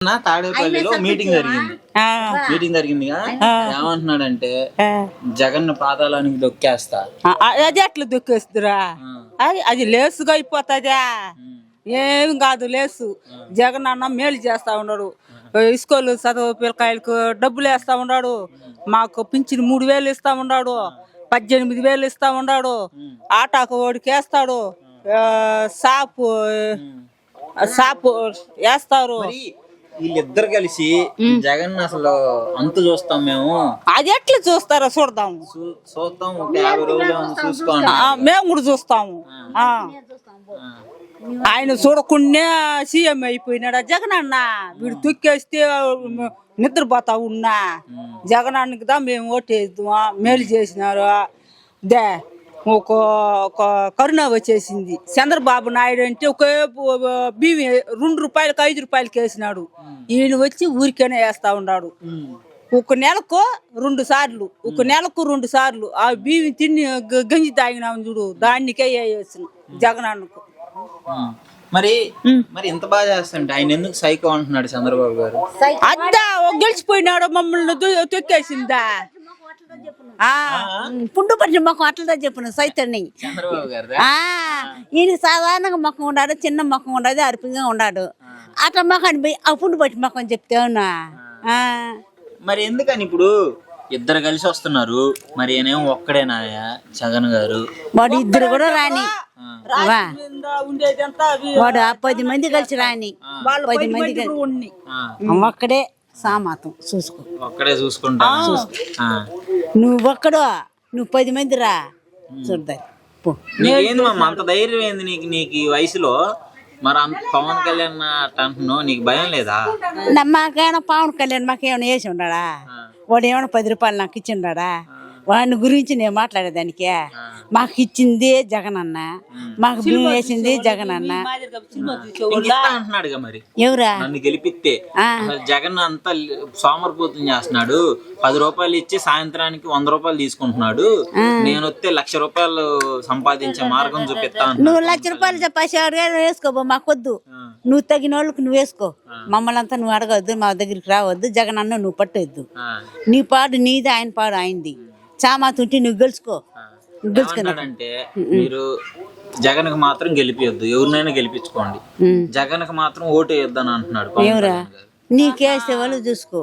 తాడేపల్లిలో మీటింగ్ జరిగిందిగా ఏమంటున్నాడంటే జగన్ పాతాళానికి దొక్కేస్తా. అది ఎట్లా దొక్కేస్తురా? అది లేసుగా అయిపోతుందా? ఏం కాదు లేసు. జగన్ అన్న మేలు చేస్తా ఉన్నాడు. స్కూల్ చదువు పిల్లకాయలకు డబ్బులు వేస్తా ఉన్నాడు. మాకు పింఛన్ 3000 ఇస్తా ఉన్నాడు. 18,000 ఇస్తా ఉన్నాడు. ఆటాకు ఓడికి వేస్తాడు. సాపు వేస్తారు. వీళ్ళిద్దరు కలిసి జగన్ అసలు అంత చూస్తాం మేము. అది ఎట్లా చూస్తారో చూద్దాం. చూస్తాం 50 రోజులు చూసుకోండి. మేము కూడా చూస్తాము. ఆయన చూడకుండా సీఎం అయిపోయినాడా జగన్ అన్న? వీడు తొక్కేస్తే నిద్రపోతా ఉన్నా. జగన్ అన్నకి దా మేము ఓటేద్దామా? మేలు చేసినారు. దే ఒక కరోనా వచ్చేసింది. చంద్రబాబు నాయుడు అంటే ఒక బియ్యం 2 రూపాయలకు 5 రూపాయలకి వేసినాడు. ఈయన వచ్చి ఊరికేనే వేస్తా ఉన్నాడు. ఒక నెలకు 2 సార్లు, ఒక నెలకు 2 సార్లు ఆ బియ్యం తిని గంజి తాగినాము చూడు, దానికే వేసిన జగన్ అన్నకు. మరి ఇంత బాగా చేస్తుంటే ఆయన ఎందుకు సైకో అంటున్నాడు చంద్రబాబు గారు? అద్దా గెలిచిపోయినాడు, మమ్మల్ని తొక్కేసిందా? పుండు పట్టిన మొక్కం అట్లదా చెప్పను సైతాన్ని. చంద్రబాబు గారు ఈయన సాధారణంగా మొక్కం ఉన్నాడు, చిన్న మొక్కం ఉండదు, అరుపుగా ఉన్నాడు. అట్లా మొక్కని పోయి ఆ పుండు పట్టి మొక్కం చెప్తే అవునా? మరి ఎందుకని ఇప్పుడు ఇద్దరు కలిసి వస్తున్నారు, మరి ఏమో ఒక్కడేనా జగన్ గారు? వాడు ఇద్దరు కూడా రాని, వాడు 10 మంది కలిసి రాని, 10 మంది ఒక్కడే సామాతం చూసుకో. ఒక్కడే చూసుకుంటా. నువ్వు ఒక్కడో, నువ్వు 10 మంది రా చూద్దాం. నీకేంది మమ్మ అంత ధైర్యం ఏంది నీకు ఈ వయసులో? మరి అంత పవన్ కళ్యాణ్ అంటున్నావు, నీకు భయం లేదా? మాకేమైనా పవన్ కళ్యాణ్ మాకేమైనా వేసి ఉన్నాడా? వాడు ఏమైనా 10 రూపాయలు నాకు ఇచ్చిండా? వాడిని గురించి నేను మాట్లాడేదానికి. మాకు ఇచ్చింది జగన్ అన్న, మాకు బియ్యం వేసింది జగన్ అన్న. ఎవరా నన్ను గెలిపిస్తే జగన్ అంతా సోమరిపోతం చేస్తున్నాడు. 10 రూపాయలు ఇచ్చి సాయంత్రానికి 100 రూపాయలు తీసుకుంటున్నాడు. నేను వస్తే 1,00,000 రూపాయలు సంపాదించే మార్గం చూపిస్తాను. నువ్వు 1,00,000 రూపాయలు చెప్పేసి వేసుకోబో, మాకొద్దు. నువ్వు తగిన వాళ్ళకి నువ్వు వేసుకో, మమ్మల్ని అంతా నువ్వు అడగవద్దు, మా దగ్గరికి రావద్దు. జగన్ అన్న నువ్వు పట్టవద్దు. నీ పాడు నీది, ఆయన పాడు ఆయనది. చామాతుంటే నువ్వు గెలుచుకో. అంటే మీరు జగన్ కు మాత్రం గెలిపియొద్దు, ఎవరినైనా గెలిపించుకోండి, జగన్ కు మాత్రం ఓటు వేయొద్దని అంటున్నాడు. ఎవరా నీకేసే వాళ్ళు చూసుకో,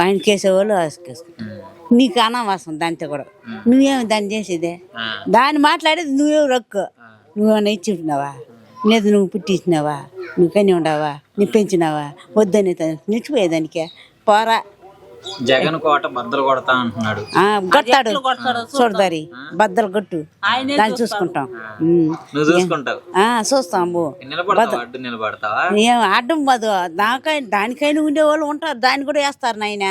ఆయనకేసే వాళ్ళు ఆసుకేసుకో. నీకు అనవాసం దాంతో కూడా. నువ్వేమి దాన్ని చేసేదే? దాన్ని మాట్లాడేది నువ్వే రొక్కు. నువ్వేమైనా ఇచ్చి ఉంటున్నావా? లేదు నువ్వు పుట్టించినావా? నువ్వు కని ఉండవా? నువ్వు పెంచినావా? వద్దని నిలిచిపోయేదానికే పోరా. జగన్ కోట బద్దలు కొడతా అంటున్నాడు. కొడతాడు చూడదారి, బద్దలు కొట్టు, దాన్ని చూసుకుంటాం. నువ్వు చూసుకుంటావు? చూస్తాము. నిలబడతావా? ఏం అడ్డం పదు దానికైనా ఉండేవాళ్ళు ఉంటారు, దాన్ని కూడా వేస్తారు నాయన.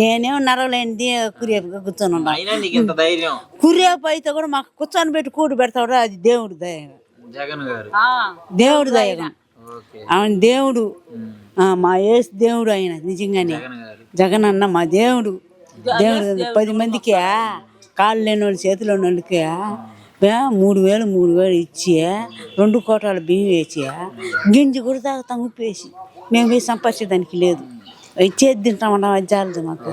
నేనేం నరవలేనిది కురేపుగా కూర్చొని ఉన్నాను. కురేపు అయితే కూడా మాకు కూర్చొని పెట్టి కూడు పెడతాడు. అది దేవుడు దయ, జగన్ గారు దేవుడు దయగా. ఆయన దేవుడు, మా యేసు దేవుడు. ఆయన నిజంగానే జగన్ అన్న మా దేవుడు. దేవుడు 10 మందికి కాళ్ళు లేని వాళ్ళు, చేతులు లేని వాళ్ళకి 3,000 ఇచ్చి 2 కోటాల బియ్యం వేసి గింజి కూడా తాగుతాం ఉప్పేసి. మేము పోయి సంపాదించేదానికి లేదు, ఇచ్చేది తింటామన్నా. అది చాలదు మాకు.